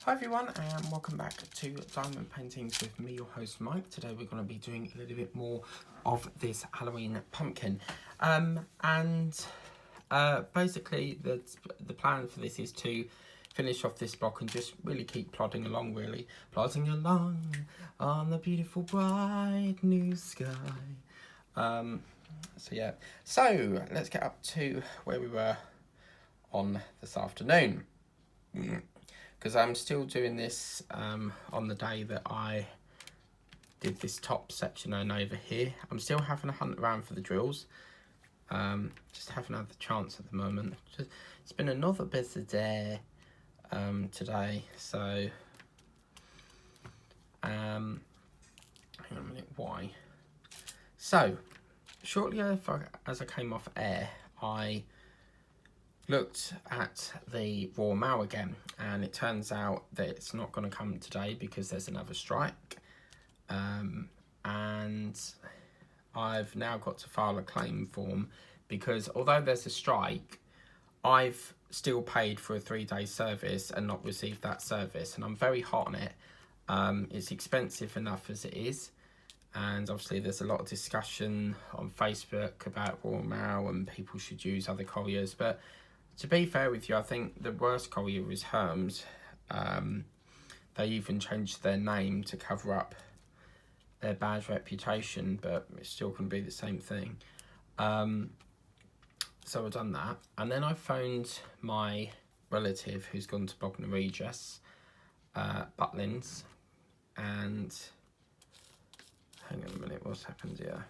Hi everyone and welcome back to Diamond Paintings with me, your host Mike. Today we're going to be doing a little bit more of this Halloween pumpkin. Basically the plan for this is to finish off this block and just really keep plodding along Plodding along on the beautiful bright new sky. So let's get up to where we were on this afternoon. Because I'm still doing this on the day that I did this top section and over here. I'm still having a hunt around for the drills. Just haven't had the chance at the moment. It's been another busy day today. So, hang on a minute, why? So, shortly as I came off air, I looked at the Royal Mail again, and it turns out that it's not going to come today because there's another strike, and I've now got to file a claim form because although there's a strike, I've still paid for a 3-day service and not received that service, and I'm very hot on it. It's expensive enough as it is, and obviously there's a lot of discussion on Facebook about Royal Mail and people should use other couriers, but to be fair with you, I think the worst courier is Hermes. They even changed their name to cover up their bad reputation, but it's still going to be the same thing. So I've done that. And then I phoned my relative who's gone to Bognor Regis, Blakelands, and hang on a minute, what's happened here?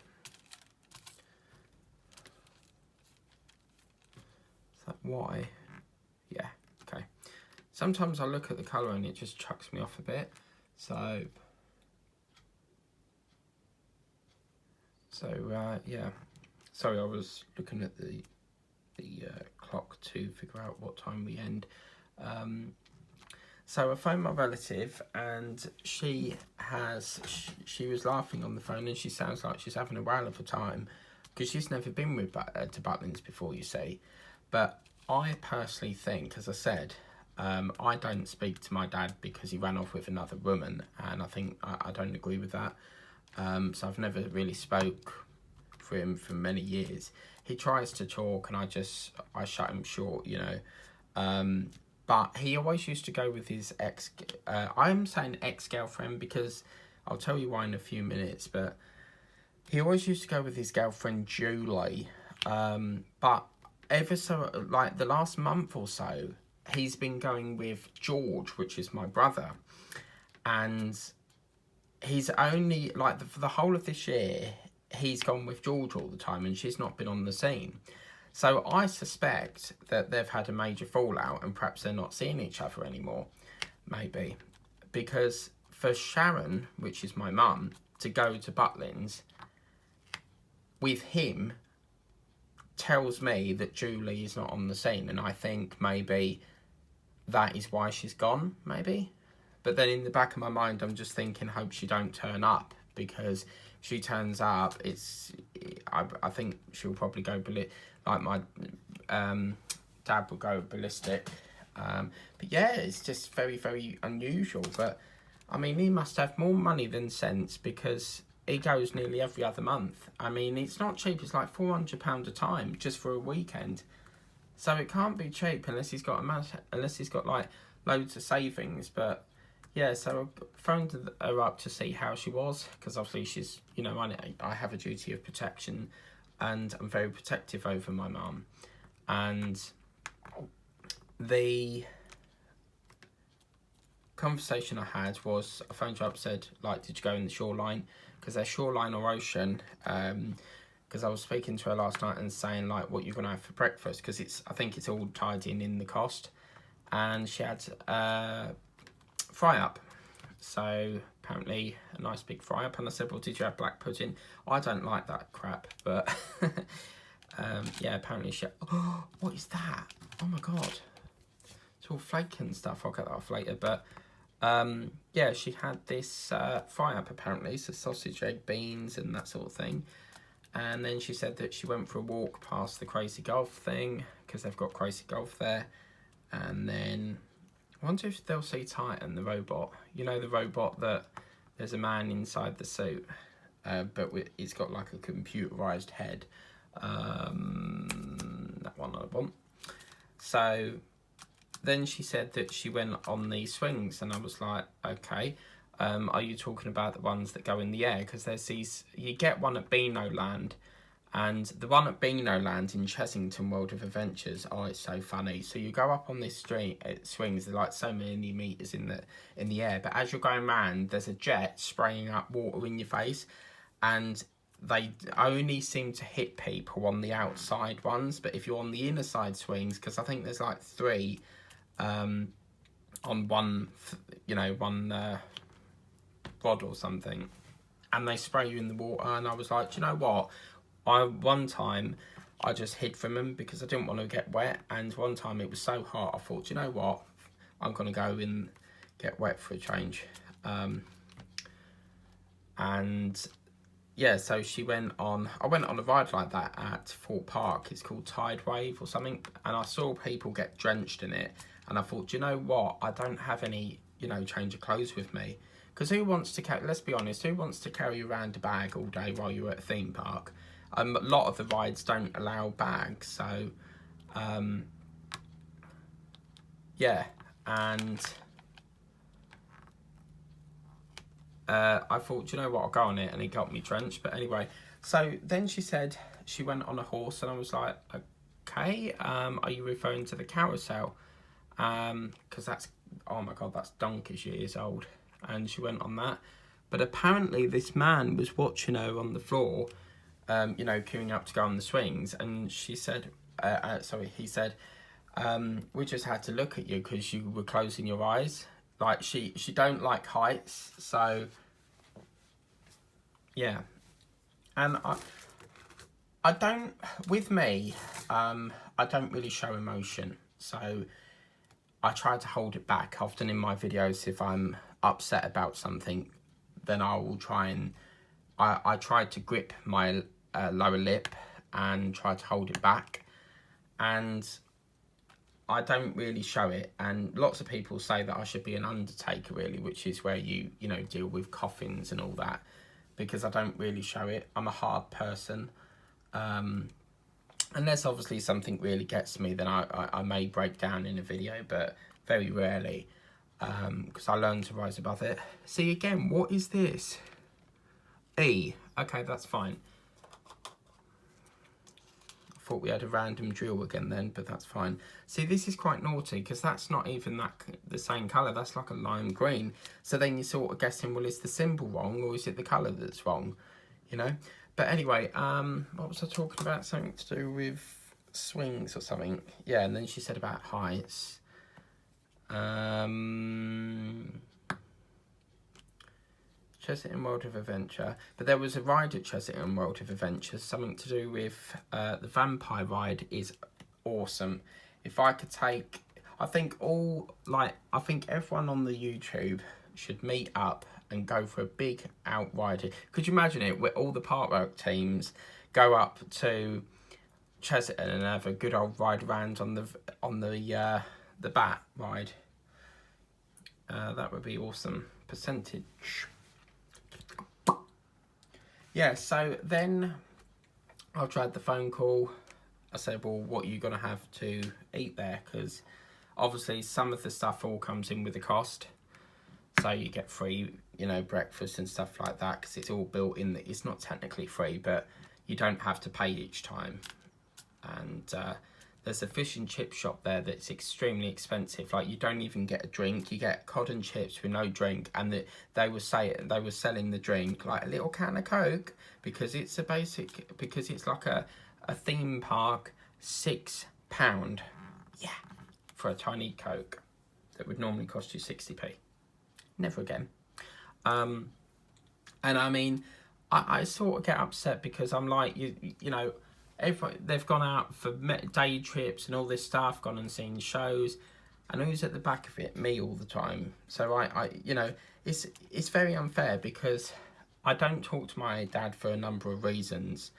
That why? Yeah, okay. Sometimes I look at the colour and it just chucks me off a bit. So yeah. Sorry, I was looking at the clock to figure out what time we end. So I phoned my relative and she was laughing on the phone, and she sounds like she's having a whale of a time because she's never been to Blakelands before, you see. But I personally think, as I said, I don't speak to my dad because he ran off with another woman, and I think I don't agree with that. So I've never really spoke for him for many years. He tries to talk and I shut him short, you know. But he always used to go with his I'm saying ex-girlfriend because I'll tell you why in a few minutes, but he always used to go with his girlfriend Julie. But ever so, like the last month or so, he's been going with George, which is my brother, and he's only like for the whole of this year he's gone with George all the time, and she's not been on the scene. So I suspect that they've had a major fallout and perhaps they're not seeing each other anymore, maybe, because for Sharon, which is my mum, to go to Blakelands with him tells me that Julie is not on the scene, and I think maybe that is why she's gone, maybe. But then in the back of my mind, I'm just thinking, hope she don't turn up, because if she turns up, I think she'll probably go like my dad will go ballistic. But yeah, it's just very, very unusual. But I mean, he must have more money than sense because he goes nearly every other month. I mean, it's not cheap. It's like £400 a time just for a weekend. So it can't be cheap unless he's got like loads of savings. But yeah, so I phoned her up to see how she was, because obviously she's, you know, I have a duty of protection, and I'm very protective over my mum. And the conversation I had was, I phoned her up, said, like, did you go in the shoreline? Because they're shoreline or ocean. Because I was speaking to her last night and saying, like, what you're going to have for breakfast, because I think it's all tied in the cost. And she had fry up. So apparently a nice big fry up, and I said, well, did you have black pudding? I don't like that crap, but yeah, apparently she oh, what is that? Oh my god, it's all flaky and stuff. I'll get that off later. But yeah, she had this fry up apparently, so sausage, egg, beans and that sort of thing. And then she said that she went for a walk past the Crazy Golf thing, because they've got Crazy Golf there. And then I wonder if they'll see Titan, the robot. You know, the robot that there's a man inside the suit, but it's got like a computerized head. That one I want. So then she said that she went on these swings, and I was like, okay. Are you talking about the ones that go in the air? Because there's these, you get one at Beano Land, and the one at Beano Land in Chessington World of Adventures, oh, it's so funny. So you go up on this swings, they're like so many meters in the air, but as you're going round, there's a jet spraying up water in your face, and they only seem to hit people on the outside ones. But if you're on the inner side swings, because I think there's like 3 on one, one rod or something, and they spray you in the water, and I was like, do you know what? One time I just hid from them because I didn't want to get wet, and one time it was so hot I thought, you know what, I'm going to go and get wet for a change. And yeah, so I went on a ride like that at Fort Park. It's called Tide Wave or something, and I saw people get drenched in it, and I thought, you know what, I don't have any, change of clothes with me. Because who wants to carry, let's be honest, who wants to carry around a bag all day while you're at a theme park? A lot of the rides don't allow bags, so yeah, and I thought, you know what, I'll go on it, and it got me drenched. But anyway, so then she said she went on a horse, and I was like, okay, are you referring to the carousel? Because that's, oh my god, that's donkey's years old. And she went on that, but apparently this man was watching her on the floor, queuing up to go on the swings, and she said, he said, we just had to look at you because you were closing your eyes. Like, she don't like heights, so yeah. And I don't, with me, I don't really show emotion, so I try to hold it back. Often in my videos, if I'm upset about something, then I will try and I try to grip my lower lip and try to hold it back, and I don't really show it. And lots of people say that I should be an undertaker, really, which is where you deal with coffins and all that, because I don't really show it. I'm a hard person, unless obviously something really gets me, then I may break down in a video, but very rarely, because I learn to rise above it. See, again, what is this? E. Okay, that's fine. I thought we had a random drill again then, but that's fine. See, this is quite naughty, because that's not even the same colour. That's like a lime green. So then you're sort of guessing, well, is the symbol wrong, or is it the colour that's wrong? But anyway, what was I talking about? Something to do with swings or something. Yeah, and then she said about heights. Chessington World of Adventure. But there was a ride at Chessington World of Adventure, something to do with the vampire ride is awesome. If I could take, I think everyone on the YouTube should meet up and go for a big outride. Could you imagine it, where all the parkwork teams go up to Chessington and have a good old ride around on the bat ride? That would be awesome. Percentage. Yeah, so then after I had the phone call, I said, well, what are you going to have to eat there? Because obviously some of the stuff all comes in with a cost. So you get free, breakfast and stuff like that, because it's all built in. It's not technically free, but you don't have to pay each time. And there's a fish and chip shop there that's extremely expensive. Like, you don't even get a drink. You get cod and chips with no drink, and they were selling the drink like a little can of Coke, because it's like a theme park, £6. Yeah, for a tiny Coke that would normally cost you 60p. Never again. And I mean, I sort of get upset because I'm like, they've gone out for day trips and all this stuff, gone and seen shows, and who's at the back of it? Me all the time. So it's very unfair, because I don't talk to my dad for a number of reasons,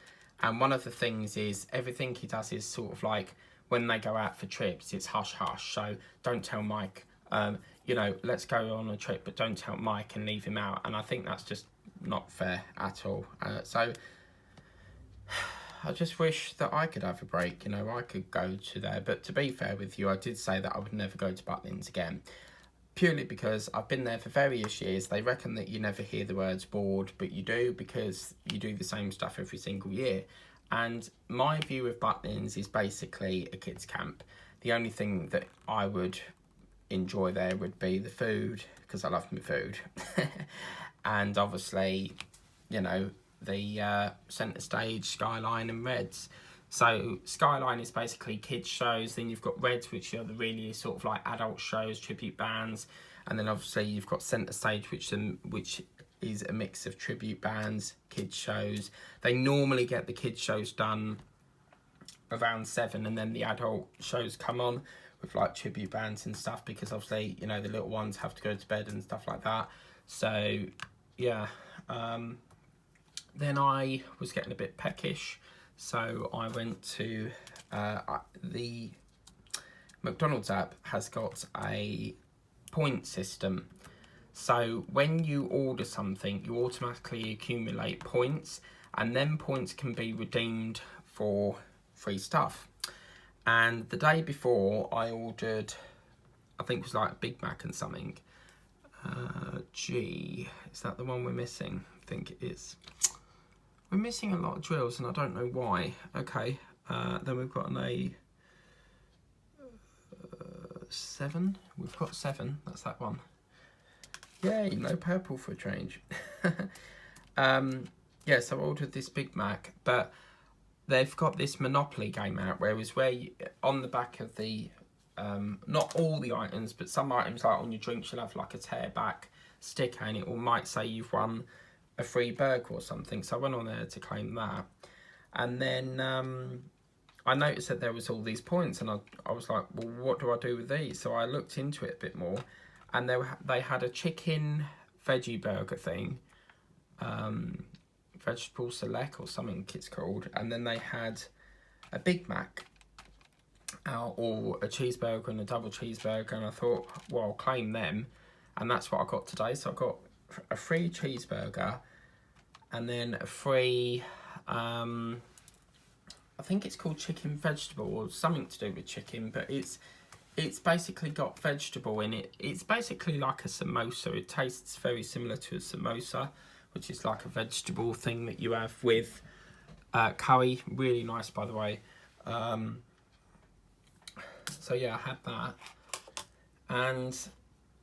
and one of the things is everything he does is sort of like, when they go out for trips, it's hush hush. So don't tell Mike You know, let's go on a trip, but don't tell Mike and leave him out. And I think that's just not fair at all. So I just wish that I could have a break, you know, I could go to there. But to be fair with you, I did say that I would never go to Butlins again. Purely because I've been there for various years. They reckon that you never hear the words bored, but you do, because you do the same stuff every single year. And my view of Butlins is basically a kids' camp. The only thing that I would enjoy there would be the food, because I love my food. And obviously, you know, the centre stage, Skyline and Reds. So Skyline is basically kids shows, then you've got Reds, which are the really sort of like adult shows, tribute bands, and then obviously you've got centre stage, which is a mix of tribute bands, kids shows. They normally get the kids shows done around 7, and then the adult shows come on with like tribute bands and stuff, because obviously, you know, the little ones have to go to bed and stuff like that. So yeah, then I was getting a bit peckish, so I went to the McDonald's app has got a point system. So when you order something, you automatically accumulate points, and then points can be redeemed for free stuff. And the day before, I ordered, I think it was like a Big Mac and something. Is that the one we're missing? I think it is. We're missing a lot of drills, and I don't know why. Okay, then we've got an A7. We've got 7. That's that one. Yay, no purple for a change. Yeah, so I ordered this Big Mac, but they've got this Monopoly game out, whereas where you, on the back of the, not all the items, but some items, like on your drinks, you'll have like a tear back sticker, and it might say you've won a free burger or something. So I went on there to claim that, and then I noticed that there was all these points, and I was like, well, what do I do with these? So I looked into it a bit more, and they had a chicken veggie burger thing, vegetable select or something it's called, and then they had a Big Mac or a cheeseburger and a double cheeseburger, and I thought, well, I'll claim them, and that's what I got today. So I got a free cheeseburger, and then a free, I think it's called chicken vegetable or something to do with chicken, but it's basically got vegetable in it. It's basically like a samosa. It tastes very similar to a samosa, which is like a vegetable thing that you have with curry. Really nice, by the way. So yeah, I had that, and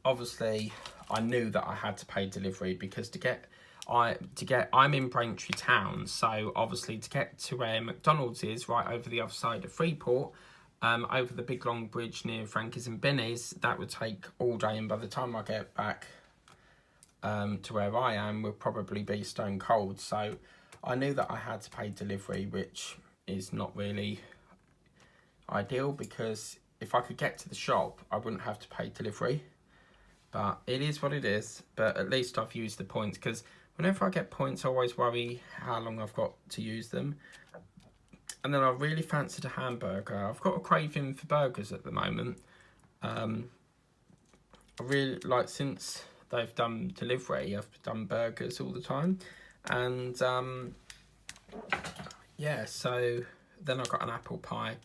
obviously I knew that I had to pay delivery, because I'm in Braintree town, so obviously to get to where McDonald's is, right over the other side of Freeport, over the big long bridge near Frankie's and Benny's, that would take all day, and by the time I get back to where I am, will probably be stone cold. So I knew that I had to pay delivery, which is not really ideal, because if I could get to the shop, I wouldn't have to pay delivery. But it is what it is. But at least I've used the points, because whenever I get points, I always worry how long I've got to use them. And then I really fancied a hamburger. I've got a craving for burgers at the moment. I really like, since they've done delivery, I've done burgers all the time. And yeah, so then I got an apple pie,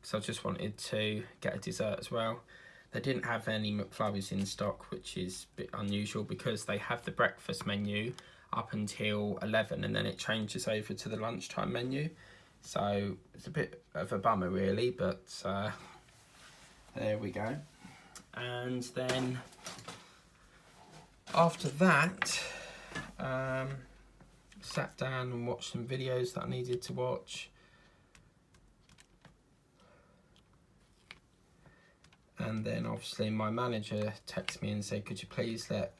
so I just wanted to get a dessert as well. They didn't have any McFlurries in stock, which is a bit unusual, because they have the breakfast menu up until 11, and then it changes over to the lunchtime menu. So it's a bit of a bummer really, but there we go. And then after that, sat down and watched some videos that I needed to watch. And then obviously my manager texted me and said, could you please let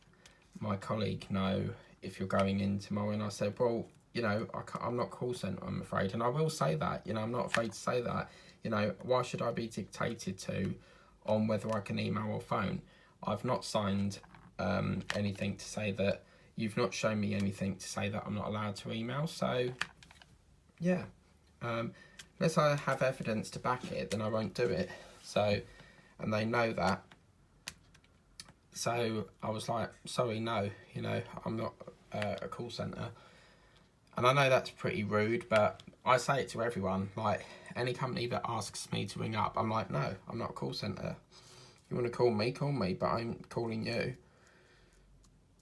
my colleague know if you're going in tomorrow? And I said, well, you know, I'm not call centre, I'm afraid. And I will say that, you know, I'm not afraid to say that. You know, why should I be dictated to on whether I can email or phone? I've not signed anything to say that. You've not shown me anything to say that I'm not allowed to email. So, yeah. Unless I have evidence to back it, then I won't do it. So, and they know that. So I was like, sorry, no, you know, I'm not a call centre. And I know that's pretty rude, but I say it to everyone. Like, any company that asks me to ring up, I'm like, no, I'm not a call centre. You want to call me, but I'm calling you.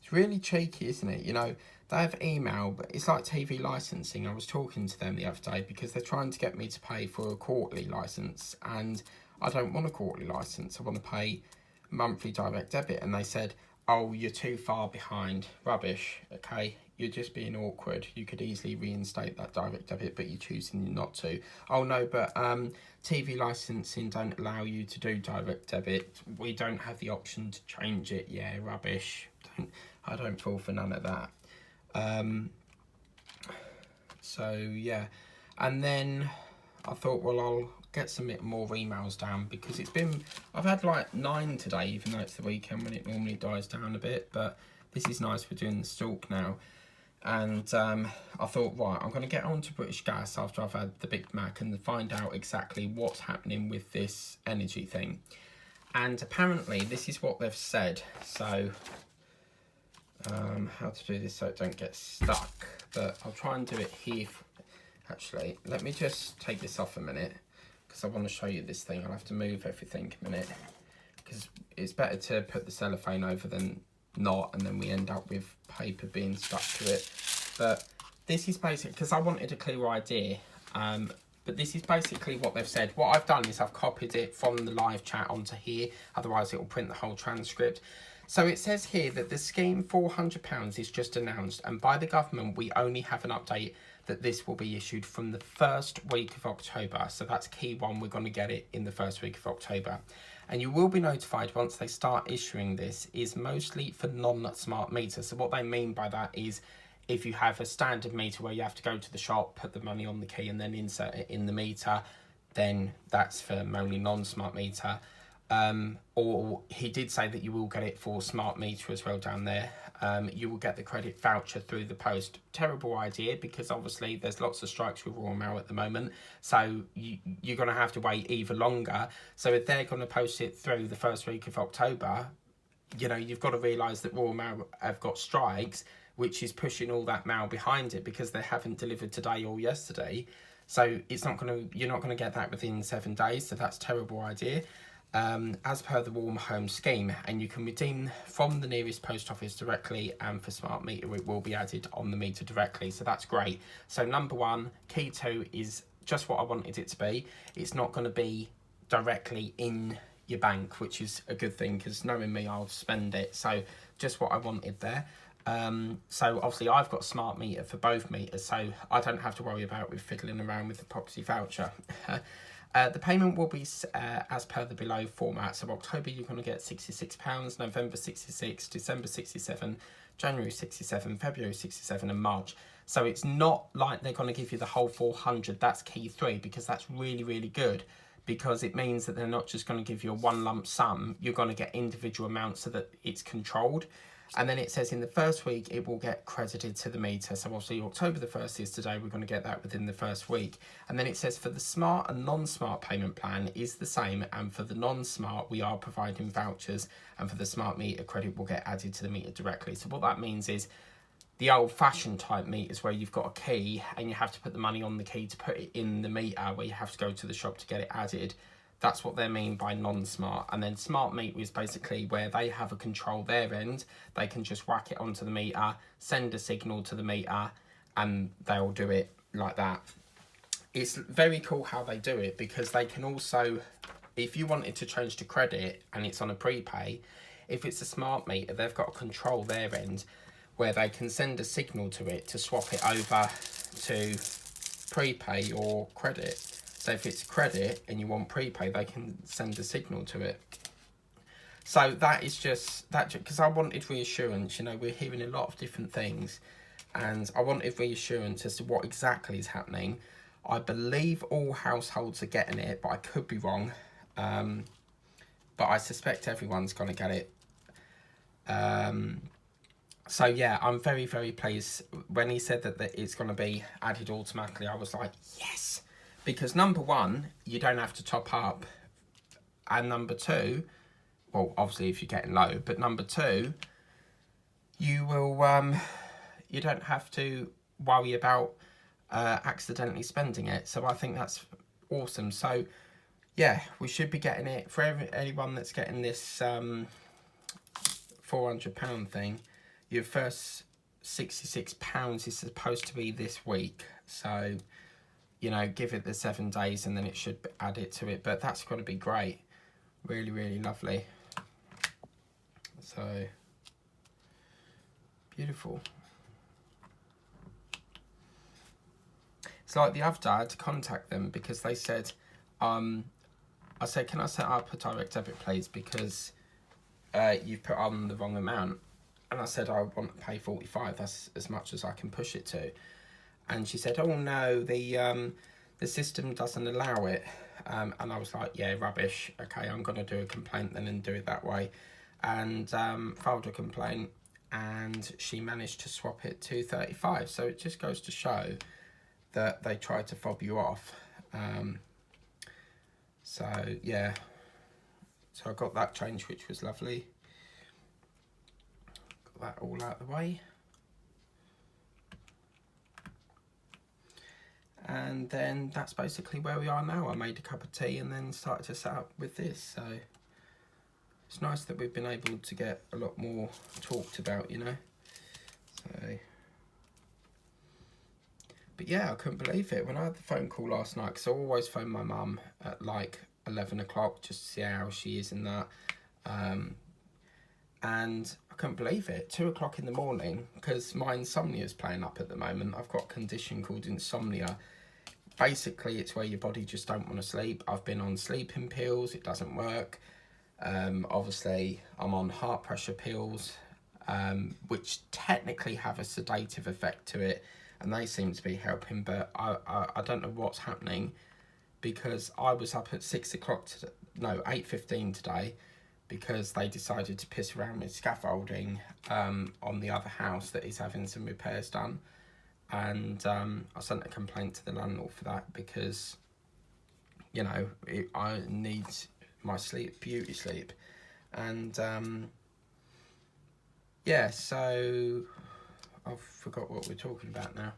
It's really cheeky, isn't it? You know, they have email, but it's like TV licensing. I was talking to them the other day because they're trying to get me to pay for a quarterly licence, and I don't want a quarterly licence. I want to pay monthly direct debit. And they said, oh, you're too far behind. Rubbish, okay? You're just being awkward. You could easily reinstate that direct debit, but you're choosing not to. Oh, no, but TV licensing don't allow you to do direct debit. We don't have the option to change it. Yeah, rubbish. I don't fall for none of that. So, yeah. And then I thought, well, I'll get some more emails down because I've had like 9 today, even though it's the weekend when it normally dies down a bit. But this is nice for doing the stalk now. And I thought, right, I'm going to get on to British Gas after I've had the Big Mac and find out exactly what's happening with this energy thing. And apparently this is what they've said. So how to do this so it don't get stuck. But I'll try and do it here. Actually, let me just take this off a minute because I want to show you this thing. I'll have to move everything a minute because it's better to put the cellophane over than not, and then we end up with paper being stuck to it. But this is basically, because I wanted a clear idea, but this is basically what they've said. What I've done is I've copied it from the live chat onto here, otherwise it will print the whole transcript. So it says here that the scheme £400 is just announced, and by the government we only have an update that this will be issued from the first week of October. So that's key one, we're going to get it in the first week of October. And you will be notified once they start issuing this, is mostly for non-smart meters. So what they mean by that is if you have a standard meter where you have to go to the shop, put the money on the key and then insert it in the meter, then that's for only non-smart meter. Or he did say that you will get it for smart meter as well down there. You will get the credit voucher through the post. Terrible idea because obviously there's lots of strikes with Royal Mail at the moment. So you're going to have to wait even longer. So if they're going to post it through the first week of October, you know, you've got to realise that Royal Mail have got strikes, which is pushing all that mail behind it because they haven't delivered today or yesterday. So you're not going to get that within 7 days. So that's a terrible idea. As per the Warm Home Scheme, and you can redeem from the nearest post office directly, and for smart meter it will be added on the meter directly, so that's great. So number 1, key 2 is just what I wanted it to be. It's not going to be directly in your bank, which is a good thing because knowing me, I'll spend it. So just what I wanted there. So obviously I've got a smart meter for both meters, so I don't have to worry about with fiddling around with the property voucher. The payment will be as per the below format. So October you're going to get £66, November 66, December 67, January 67, February 67 and March. So it's not like they're going to give you the whole 400. That's key 3 because that's really, really good because it means that they're not just going to give you a one lump sum. You're going to get individual amounts so that it's controlled. And then it says in the first week, it will get credited to the meter. So obviously October the 1st is today. We're going to get that within the first week. And then it says for the smart and non-smart payment plan is the same. And for the non-smart, we are providing vouchers. And for the smart meter, credit will get added to the meter directly. So what that means is the old-fashioned type meters where you've got a key and you have to put the money on the key to put it in the meter, where you have to go to the shop to get it added. That's what they mean by non-smart. And then smart meter is basically where they have a control their end. They can just whack it onto the meter, send a signal to the meter, and they'll do it like that. It's very cool how they do it because they can also, if you wanted to change to credit and it's on a prepay, if it's a smart meter, they've got to control their end where they can send a signal to it to swap it over to prepay or credit. So if it's credit and you want prepay, they can send a signal to it. So that is just that, because I wanted reassurance. You know, we're hearing a lot of different things and I wanted reassurance as to what exactly is happening. I believe all households are getting it, but I could be wrong. But I suspect everyone's going to get it. So yeah, I'm very, very pleased. When he said that it's going to be added automatically, I was like, yes. Because number 1, you don't have to top up. And number 2, well, obviously if you're getting low, but number two, you will you don't have to worry about accidentally spending it. So I think that's awesome. So yeah, we should be getting it for anyone that's getting this £400 thing. Your first £66 is supposed to be this week, so you know, give it the 7 days and then it should add it to it. But that's going to be great, really, really lovely. So beautiful. It's like the other day I had to contact them because they said, I said, can I set up a direct debit please, because you've put on the wrong amount. And I said, I want to pay 45, that's as much as I can push it to. And she said, oh no, the system doesn't allow it. And I was like, yeah, rubbish. Okay, I'm going to do a complaint then and do it that way. And filed a complaint, and she managed to swap it to 35. So it just goes to show that they tried to fob you off. So yeah, so I got that changed, which was lovely. Got that all out of the way. And then that's basically where we are now. I made a cup of tea and then started to set up with this. So it's nice that we've been able to get a lot more talked about, you know. So, but yeah, I couldn't believe it when I had the phone call last night, because I always phone my mum at like 11 o'clock just to see how she is and that. And I couldn't believe it, 2 o'clock in the morning, because my insomnia is playing up at the moment. I've got a condition called insomnia. Basically, it's where your body just don't want to sleep. I've been on sleeping pills, it doesn't work. Obviously, I'm on heart pressure pills, which technically have a sedative effect to it, and they seem to be helping, but I don't know what's happening, because I was up at 6 o'clock, 8:15 today, because they decided to piss around with scaffolding on the other house that is having some repairs done. And I sent a complaint to the landlord for that, because, you know, I need my sleep, beauty sleep. And yeah, so I forgot what we're talking about now.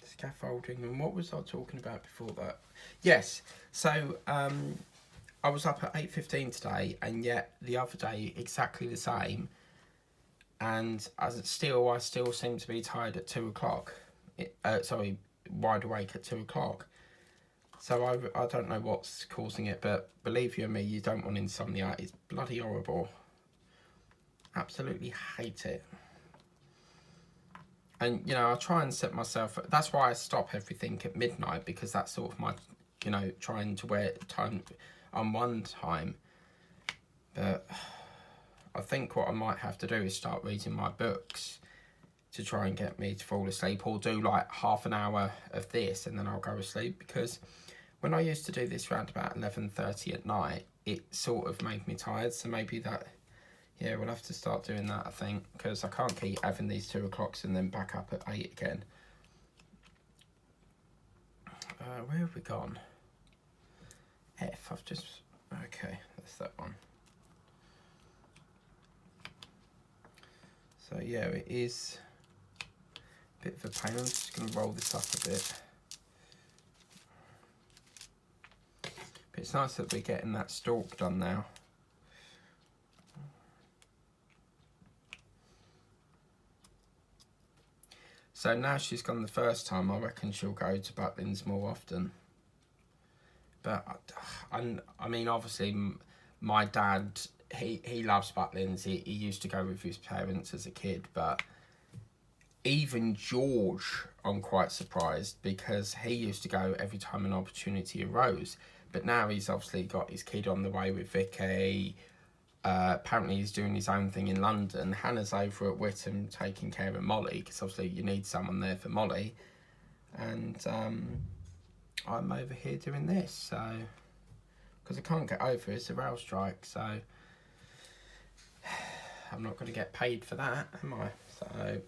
Scaffolding, and what was I talking about before that? Yes, so I was up at 8:15 today, and yet the other day exactly the same, and I still seem to be tired at 2 o'clock. Wide awake at 2 o'clock. So I don't know what's causing it, but believe you and me, you don't want insomnia. It's bloody horrible. Absolutely hate it. And, you know, I try and set myself... That's why I stop everything at midnight, because that's sort of my, you know, trying to wear time on one time. But I think what I might have to do is start reading my books to try and get me to fall asleep, or do like half an hour of this and then I'll go to sleep, because when I used to do this round about 11:30 at night, it sort of made me tired. So maybe that... Yeah, we'll have to start doing that, I think, because I can't keep having these 2 o'clocks and then back up at 8 again. Where have we gone? F, I've just... Okay, that's that one. So yeah, it is a bit of a pain. I'm just going to roll this up a bit. But it's nice that we're getting that stalk done now. So now she's gone the first time, I reckon she'll go to Blakelands more often. But I mean, obviously, my dad, he loves Blakelands. He used to go with his parents as a kid. But even George, I'm quite surprised, because he used to go every time an opportunity arose. But now he's obviously got his kid on the way with Vicky. Apparently he's doing his own thing in London. Hannah's over at Witham taking care of Molly, because obviously you need someone there for Molly. And I'm over here doing this, so... Because I can't get over it, it's a rail strike, so... I'm not going to get paid for that, am I? So...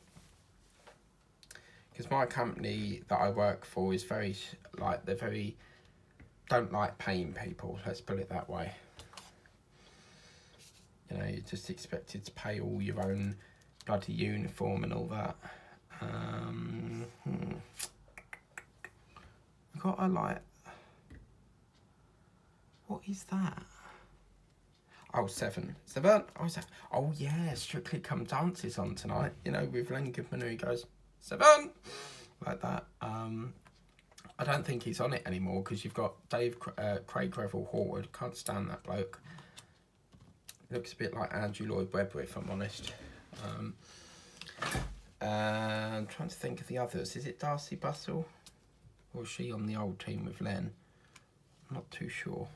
Because my company that I work for is very... Like, they're very don't like paying people, let's put it that way. You know, you're just expected to pay all your own bloody uniform and all that. I've got a like, what is that? Oh, 7. Oh yeah, Strictly Come Dance's on tonight. You know, with Len Goodman, who goes 7 like that. I don't think he's on it anymore because you've got Craig Greville Horwood. Can't stand that bloke. Looks a bit like Andrew Lloyd Webber, if I'm honest. I'm trying to think of the others. Is it Darcy Bustle? Or is she on the old team with Len? I'm not too sure.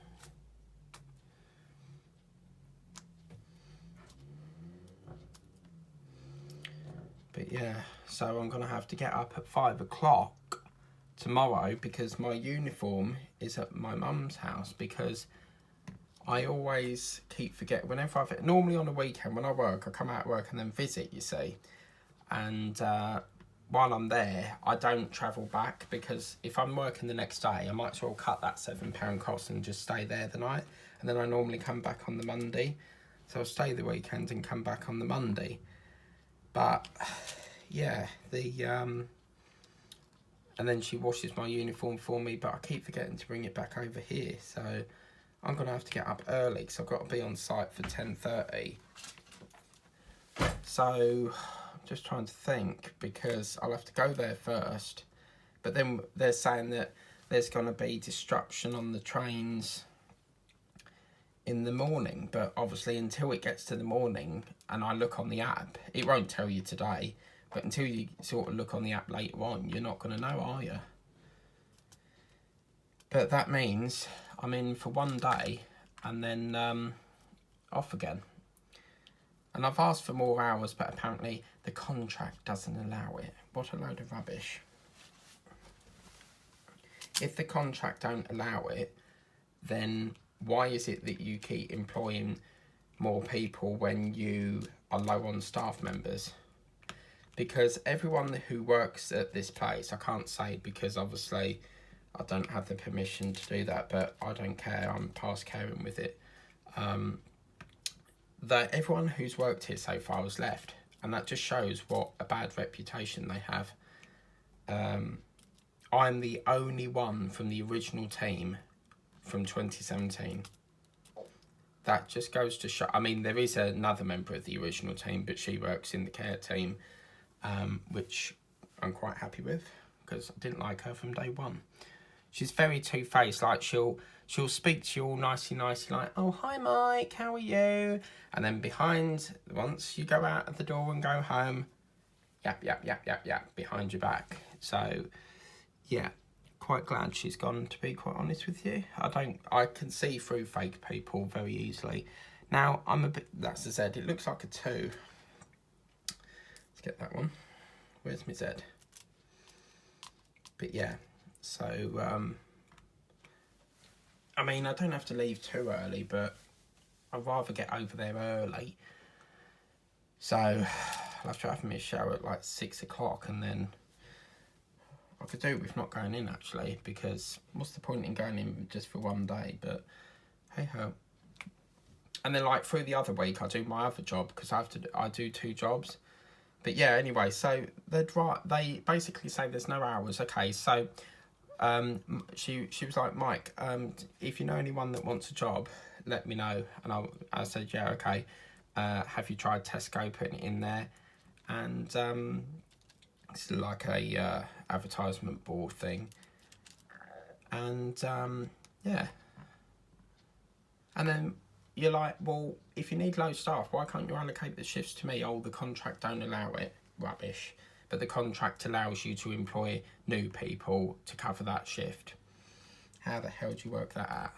But yeah, so I'm going to have to get up at 5 o'clock tomorrow because my uniform is at my mum's house, because I always keep forgetting. Whenever normally on a weekend when I work, I come out of work and then visit, you see. And while I'm there, I don't travel back, because if I'm working the next day, I might as well cut that £7 cost and just stay there the night. And then I normally come back on the Monday. So I'll stay the weekend and come back on the Monday. But yeah, and then she washes my uniform for me, but I keep forgetting to bring it back over here. So I'm going to have to get up early because I've got to be on site for 10:30. So I'm just trying to think, because I'll have to go there first. But then they're saying that there's going to be disruption on the trains in the morning. But obviously until it gets to the morning and I look on the app, it won't tell you today. But until you sort of look on the app later on, you're not going to know, are you? But that means I'm in for one day and then off again. And I've asked for more hours, but apparently the contract doesn't allow it. What a load of rubbish. If the contract don't allow it, then why is it that you keep employing more people when you are low on staff members? Because everyone who works at this place, I can't say because obviously I don't have the permission to do that, but I don't care, I'm past caring with it. That everyone who's worked here so far has left, and that just shows what a bad reputation they have. I'm the only one from the original team from 2017. That just goes to show. I mean, there is another member of the original team, but she works in the care team, which I'm quite happy with, because I didn't like her from day one. She's very two-faced. Like she'll speak to you all nicey, like, oh, hi Mike, how are you? And then once you go out of the door and go home, yap, behind your back. So yeah, quite glad she's gone, to be quite honest with you. I can see through fake people very easily. Now I'm a bit, that's the Z, it looks like a 2. Let's get that one. Where's my Z? But yeah, so I mean, I don't have to leave too early, but I'd rather get over there early. So I'll have to have me a shower at like 6 o'clock, and then I could do it with not going in actually, because what's the point in going in just for one day? But hey ho. And then like through the other week I do my other job, because I do 2 jobs. But yeah, anyway, so they basically say there's no hours. Okay, so she was like, Mike, if you know anyone that wants a job, let me know. And I said, yeah, okay. Have you tried Tesco putting it in there? And it's like a advertisement board thing. And yeah. And then you're like, well, if you need low staff, why can't you allocate the shifts to me? Oh, the contract don't allow it. Rubbish. But the contract allows you to employ new people to cover that shift. How the hell do you work that out?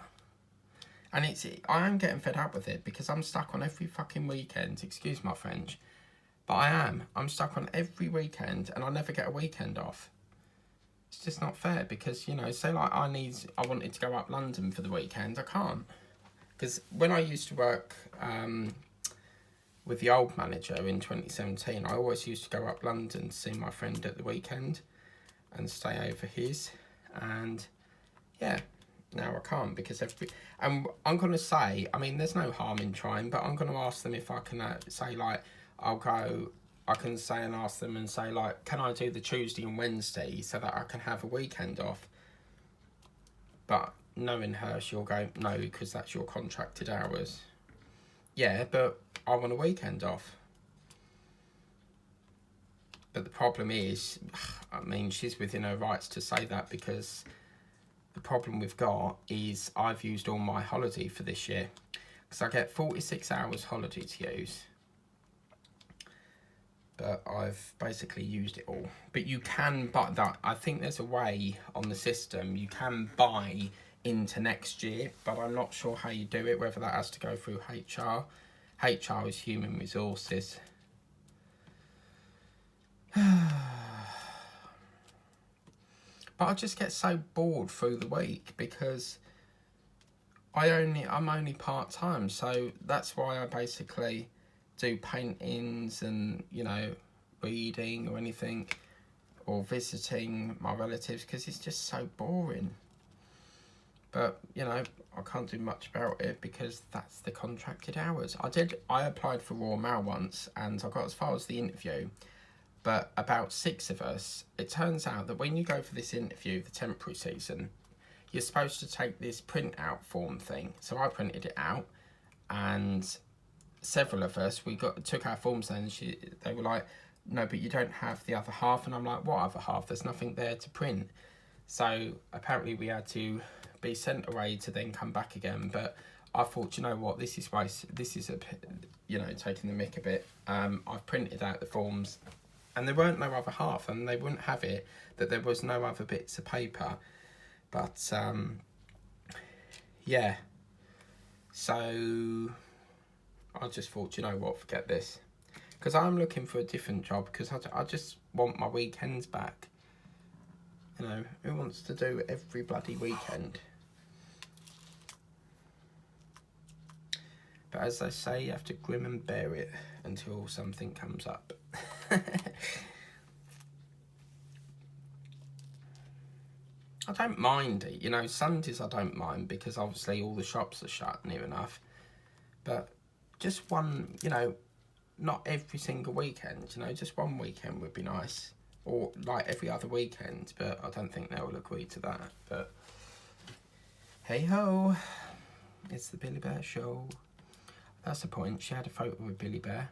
And I am getting fed up with it, because I'm stuck on every fucking weekend. Excuse my French. But I'm stuck on every weekend, and I never get a weekend off. It's just not fair, because, you know, say like I wanted to go up London for the weekend, I can't. Because when I used to work with the old manager in 2017, I always used to go up London to see my friend at the weekend and stay over his. And yeah, Now I can't because and I'm going to say, I mean, there's no harm in trying, but I'm going to ask them if I can say, like, I can say and ask them and say, like, can I do the Tuesday and Wednesday so that I can have a weekend off? But knowing her, she'll go, no, because that's your contracted hours. Yeah, but I want a weekend off. But the problem is, I mean, she's within her rights to say that, because the problem we've got is I've used all my holiday for this year. Because I get 46 hours holiday to use. But I've basically used it all. But you can buy that. I think there's a way on the system you can buy into next year, but I'm not sure how you do it, whether that has to go through HR. HR is human resources. But I just get so bored through the week because I'm only part-time, so that's why I basically do paintings and, you know, reading or anything, or visiting my relatives, because it's just so boring. But, you know, I can't do much about it because that's the contracted hours. I applied for Royal Mail once and I got as far as the interview, but about 6 of us, it turns out that when you go for this interview, the temporary season, you're supposed to take this print out form thing. So I printed it out, and several of us, took our forms then, and they were like, no, but you don't have the other half. And I'm like, what other half? There's nothing there to print. So apparently we had to be sent away to then come back again. But I thought, you know what, this is you know, taking the mick a bit. I've printed out the forms, and there weren't no other half, and they wouldn't have it that there was no other bits of paper. But yeah, so I just thought, you know what, forget this, because I'm looking for a different job, because I just want my weekends back. You know, who wants to do every bloody weekend? But as they say, you have to grin and bear it until something comes up. I don't mind it, you know, Sundays I don't mind, because obviously all the shops are shut near enough. But just one, you know, not every single weekend, you know, just one weekend would be nice. Or like every other weekend, but I don't think they'll agree to that. But hey ho, it's the Billy Bear Show. That's the point. She had a photo with Billy Bear.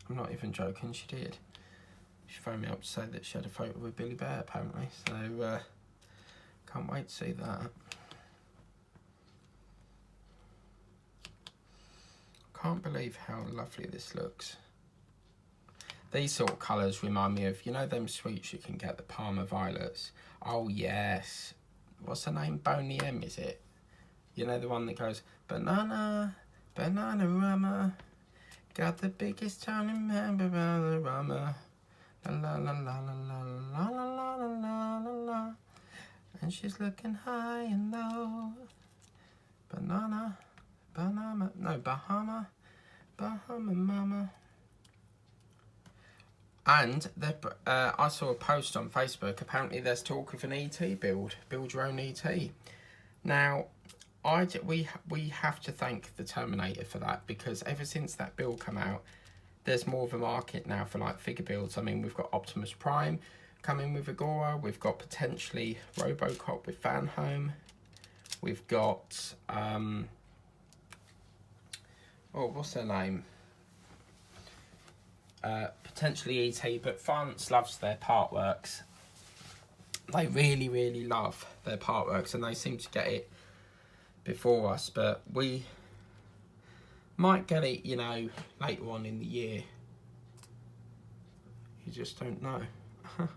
I'm not even joking, she did. She phoned me up to say that she had a photo with Billy Bear, apparently. So, can't wait to see that. Can't believe how lovely this looks. These sort of colours remind me of, you know, them sweets you can get, the Parma Violets. Oh, yes. What's her name? Boney M, is it? You know, the one that goes, banana, banana rama, got the biggest town in banana rama, la la la la la la la la la la la la, and she's looking high and low. Banana, banana, no, Bahama, Bahama mama. And I saw a post on Facebook. Apparently, there's talk of an ET build your own ET. Now, we have to thank the Terminator for that, because ever since that build come out, there's more of a market now for like figure builds. I mean, we've got Optimus Prime coming with Agora. We've got potentially RoboCop with Van Home. We've got oh, what's her name? Potentially ET, but France loves their part works. They really, really love their part works, and they seem to get it before us, but we might get it, you know, later on in the year. You just don't know. Got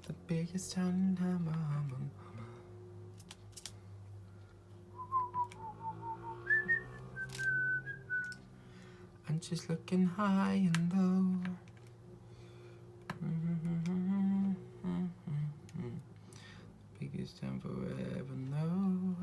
the biggest town in mama. And she's looking high and low. Biggest town forever, no.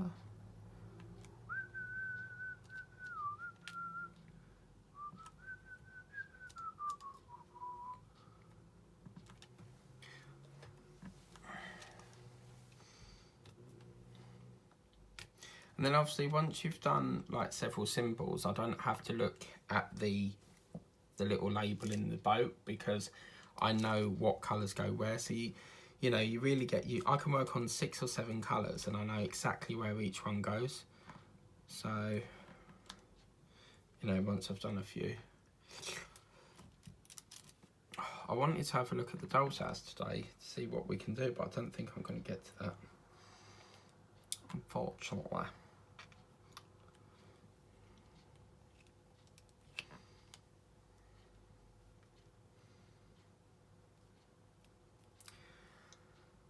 And then obviously once you've done like several symbols, I don't have to look at the little label in the boat, because I know what colours go where. So you know, you really get, I can work on 6 or 7 colours and I know exactly where each one goes. So, you know, once I've done a few. I wanted to have a look at the doll's house today to see what we can do, but I don't think I'm going to get to that, unfortunately.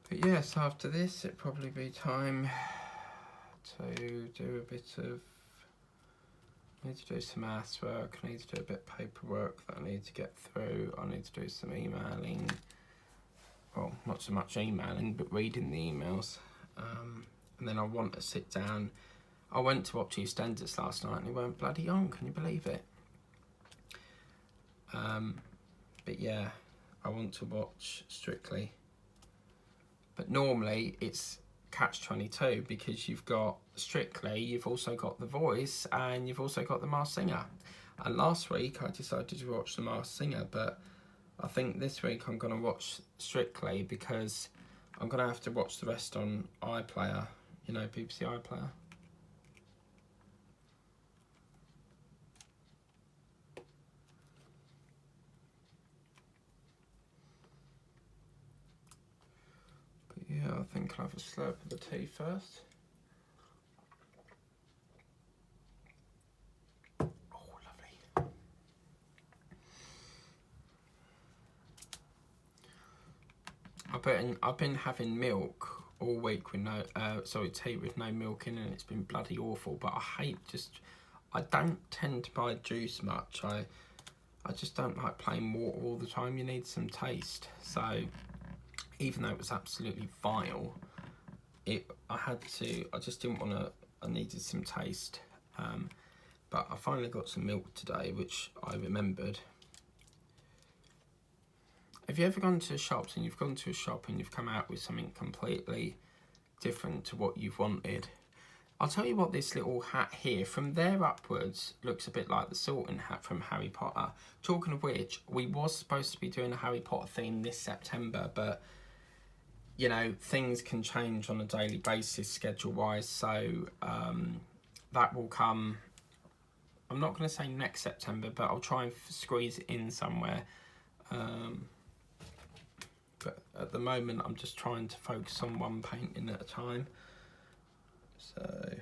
But yes, after this it'd probably be time to do a bit of, I need to do some maths work, I need to do a bit of paperwork that I need to get through, I need to do some emailing, well, not so much emailing, but reading the emails, and then I want to sit down. I went to watch EastEnders last night and it weren't bloody on, can you believe it? But yeah, I want to watch Strictly. But normally it's catch-22, because you've got Strictly, you've also got The Voice, and you've also got The Masked Singer. And last week I decided to watch The Masked Singer, but I think this week I'm going to watch Strictly, because I'm going to have to watch the rest on iPlayer, you know, BBC iPlayer. Yeah, I think I'll have a slurp of the tea first. Oh, lovely. I've been having milk all week with no, tea with no milk in, and it's been bloody awful. But I don't tend to buy juice much. I just don't like plain water all the time. You need some taste. So even though it was absolutely vile, I just didn't want to, I needed some taste. But I finally got some milk today, which I remembered. Have you ever gone to shops and you've gone to a shop and you've come out with something completely different to what you've wanted? I'll tell you what, this little hat here, from there upwards, looks a bit like the sorting hat from Harry Potter. Talking of which, we was supposed to be doing a Harry Potter theme this September, but you know, things can change on a daily basis schedule-wise, so that will come, I'm not going to say next September, but I'll try and squeeze it in somewhere. But at the moment, I'm just trying to focus on one painting at a time. So,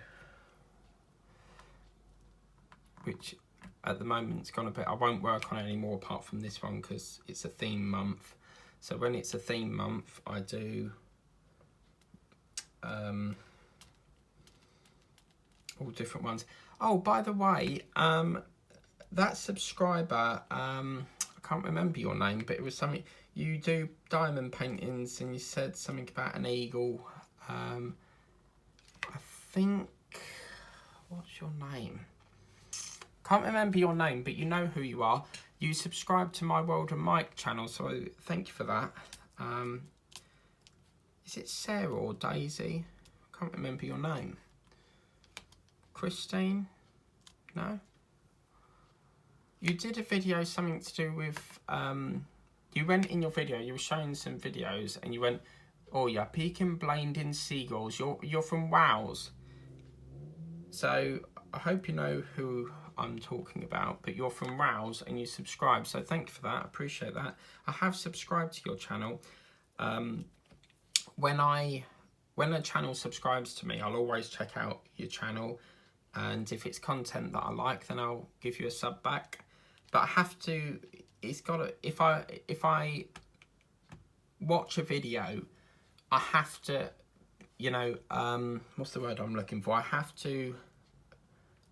which at the moment it's gone a bit, I won't work on it anymore apart from this one because it's a theme month. So when it's a theme month, I do all different ones. Oh, by the way, that subscriber, I can't remember your name, but it was something, you do diamond paintings and you said something about an eagle. I think, what's your name? Can't remember your name, but you know who you are. You subscribe to my World and Mike channel, so thank you for that. Is it Sarah or Daisy? I can't remember your name. Christine? No? You did a video, something to do with, you went in your video, you were showing some videos, and you went, oh yeah, peaking blinding seagulls, you're from Wales. So, I hope you know who I'm talking about, but you're from Wales and you subscribe, so thank you for that, I appreciate that. I have subscribed to your channel. When a channel subscribes to me, I'll always check out your channel, and if it's content that I like, then I'll give you a sub back. But I have to, it's gotta, if I watch a video, I have to, you know, what's the word I'm looking for? I have to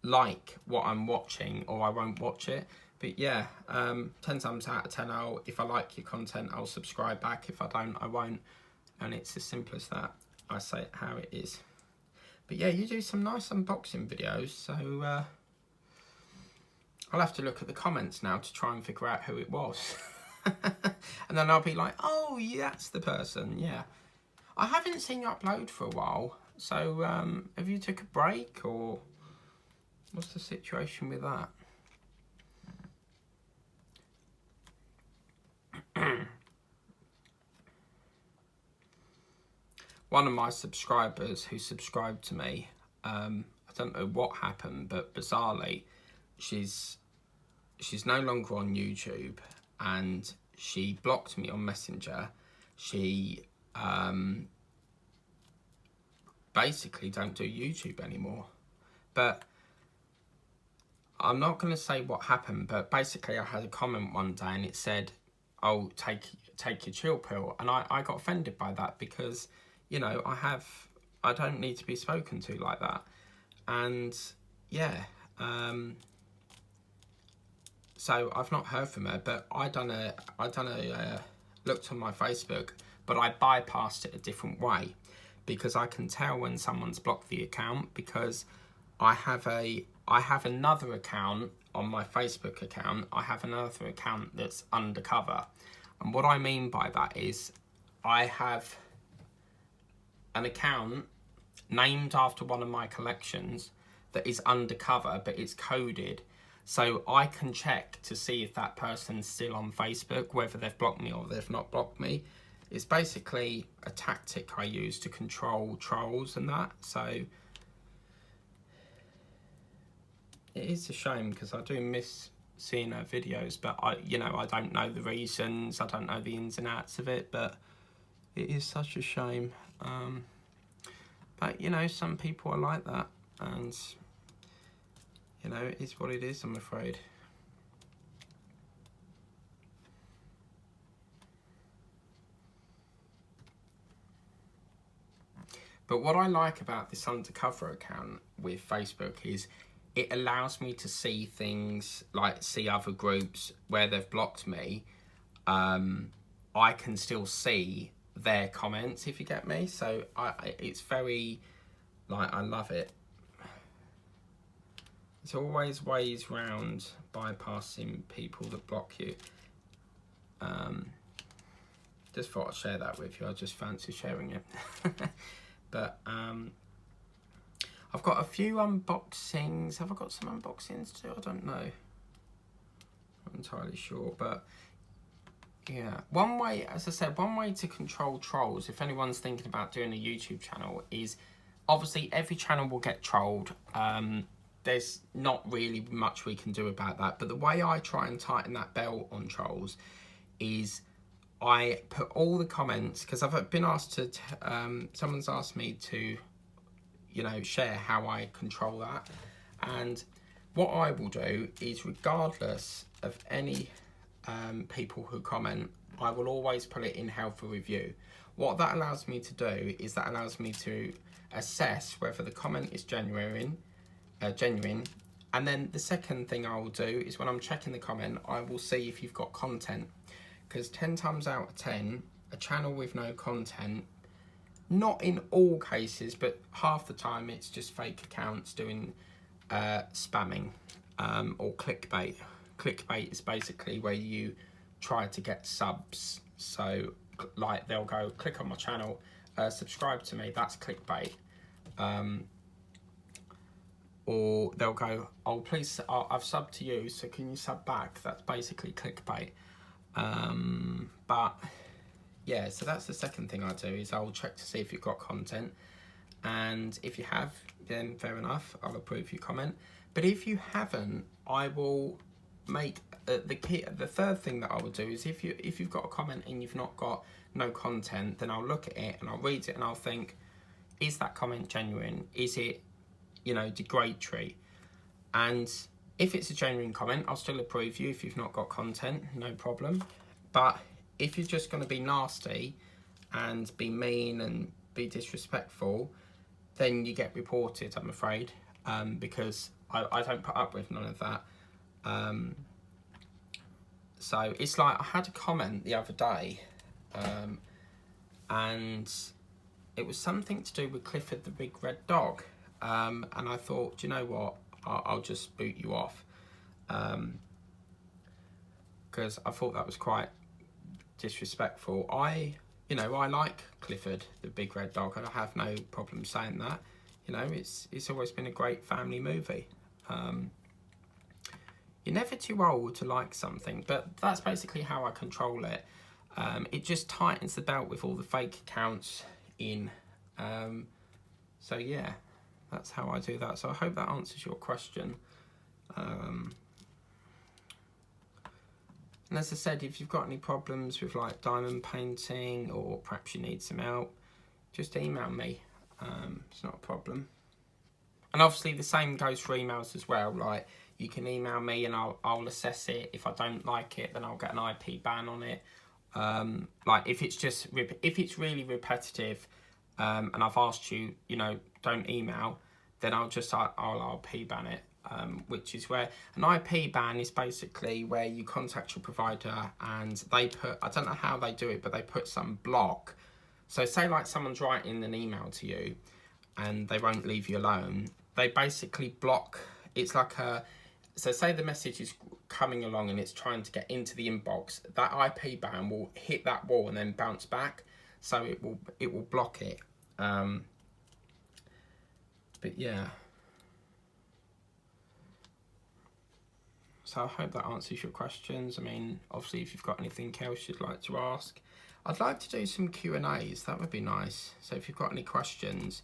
like what I'm watching or I won't watch it. But yeah, 10 times out of 10, if I like your content, I'll subscribe back. If I don't, I won't. And it's as simple as that. I say it how it is. But yeah, you do some nice unboxing videos, so I'll have to look at the comments now to try and figure out who it was. And then I'll be like, oh, yeah, that's the person, yeah. I haven't seen you upload for a while. So, have you took a break, or what's the situation with that? One of my subscribers who subscribed to me, I don't know what happened, but bizarrely, she's no longer on YouTube, and she blocked me on Messenger. She basically don't do YouTube anymore. But I'm not going to say what happened, but basically I had a comment one day and it said, oh, take your chill pill. And I got offended by that because, you know, I don't need to be spoken to like that. And yeah, so I've not heard from her, but I looked on my Facebook, but I bypassed it a different way, because I can tell when someone's blocked the account, because I have another account on my Facebook account. I have another account that's undercover. And what I mean by that is I have an account named after one of my collections that is undercover, but it's coded. So I can check to see if that person's still on Facebook, whether they've blocked me or they've not blocked me. It's basically a tactic I use to control trolls and that. So it is a shame, because I do miss seeing her videos, but I don't know the reasons, I don't know the ins and outs of it, but it is such a shame. But you know, some people are like that, and you know, it is what it is, I'm afraid. But what I like about this undercover account with Facebook is it allows me to see things, like see other groups where they've blocked me. I can still see their comments, if you get me. So it's very, like, I love it. There's always ways round bypassing people that block you. Just thought I'd share that with you. I just fancy sharing it. But I've got a few unboxings. Have I got some unboxings to do? I don't know. Not entirely sure, but yeah. One way, as I said, one way to control trolls, if anyone's thinking about doing a YouTube channel, is obviously every channel will get trolled. There's not really much we can do about that. But the way I try and tighten that belt on trolls is I put all the comments, because I've been asked to, someone's asked me to, you know, share how I control that. And what I will do is, regardless of any people who comment, I will always put it in held for review. What that allows me to do is that allows me to assess whether the comment is genuine. And then the second thing I will do is, when I'm checking the comment, I will see if you've got content. Because 10 times out of 10, a channel with no content, not in all cases, but half the time, it's just fake accounts doing spamming or clickbait. Clickbait is basically where you try to get subs. So, like, they'll go, click on my channel, subscribe to me, that's clickbait. Or they'll go, oh, please, I've subbed to you, so can you sub back? That's basically clickbait. But yeah, so that's the second thing I do, is I'll check to see if you've got content, and if you have, then fair enough, I'll approve your comment. But if you haven't, I will make the third thing that I will do is, if you've got a comment and you've not got no content, then I'll look at it and I'll read it and I'll think, is that comment genuine? Is it, you know, derogatory? And if it's a genuine comment, I'll still approve you. If you've not got content, no problem. But if you're just going to be nasty and be mean and be disrespectful, then you get reported, I'm afraid, because I don't put up with none of that. So it's like, I had a comment the other day, and it was something to do with Clifford the Big Red Dog. And I thought, do you know what? I'll just boot you off, because I thought that was quite disrespectful. I you know, I like Clifford, the big red dog, and I have no problem saying that. You know, it's always been a great family movie. You're never too old to like something, but that's basically how I control it. It just tightens the belt with all the fake accounts in. So yeah, that's how I do that. So I hope that answers your question. And as I said, if you've got any problems with like diamond painting, or perhaps you need some help, just email me. It's not a problem. And obviously the same goes for emails as well. Like, you can email me and I'll assess it. If I don't like it, then I'll get an IP ban on it. Like, if it's really repetitive, and I've asked you, you know, don't email, then I'll IP ban it. Which is where an IP ban is basically where you contact your provider and they put, I don't know how they do it, but they put some block. So say like someone's writing an email to you and they won't leave you alone. They basically block, it's like so say the message is coming along and it's trying to get into the inbox, that IP ban will hit that wall and then bounce back. So it will block it. But yeah. So I hope that answers your questions. I mean, obviously, if you've got anything else you'd like to ask, I'd like to do some Q&As. That would be nice. So if you've got any questions,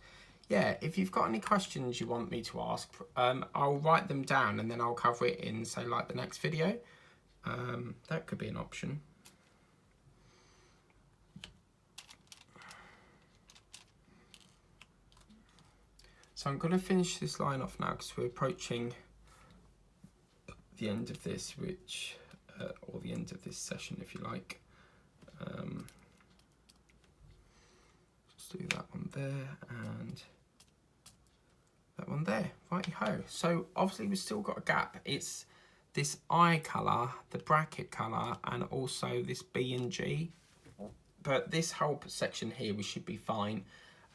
yeah, if you've got any questions you want me to ask, I'll write them down and then I'll cover it in, say, like the next video. That could be an option. So I'm going to finish this line off now because we're approaching the end of this, or the end of this session, if you like. Just do that one there and that one there. Righty-ho. So obviously we've still got a gap. It's this eye colour, the bracket colour, and also this B and G. But this whole section here, we should be fine.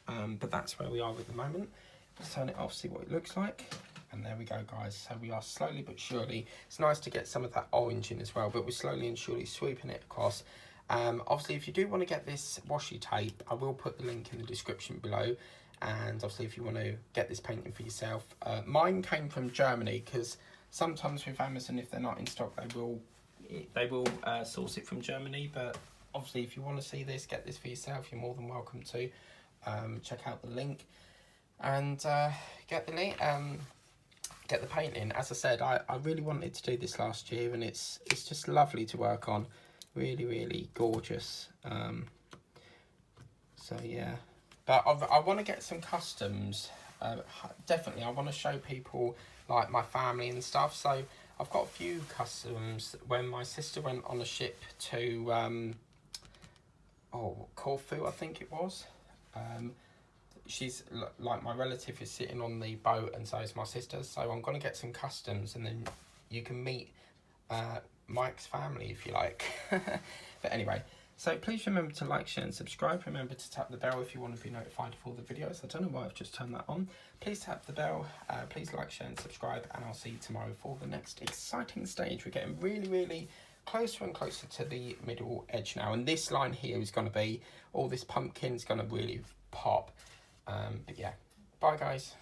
But that's where we are at the moment. Let's turn it off, see what it looks like. And there we go, guys. So we are slowly but surely, it's nice to get some of that orange in as well, but we're slowly and surely sweeping it across. Obviously, if you do want to get this washi tape, I will put the link in the description below. And obviously, if you want to get this painting for yourself, mine came from Germany, because sometimes with Amazon, if they're not in stock, they will source it from Germany. But obviously, if you want to see this, get this for yourself, you're more than welcome to. Check out the link and get the link. Get the painting. As I said, I really wanted to do this last year, and it's just lovely to work on. Really, really gorgeous. So yeah, but I want to get some customs. Definitely, I want to show people like my family and stuff. So I've got a few customs. When my sister went on a ship to Corfu, I think it was. She's like, my relative is sitting on the boat, and so is my sister. So I'm going to get some customs, and then you can meet Mike's family if you like. But anyway, so please remember to like, share and subscribe. Remember to tap the bell if you want to be notified of all the videos. I don't know why I've just turned that on. Please tap the bell. Please like, share and subscribe, and I'll see you tomorrow for the next exciting stage. We're getting really, really closer and closer to the middle edge now, and this line here is going to be, all this pumpkin is going to really pop. But yeah, bye guys.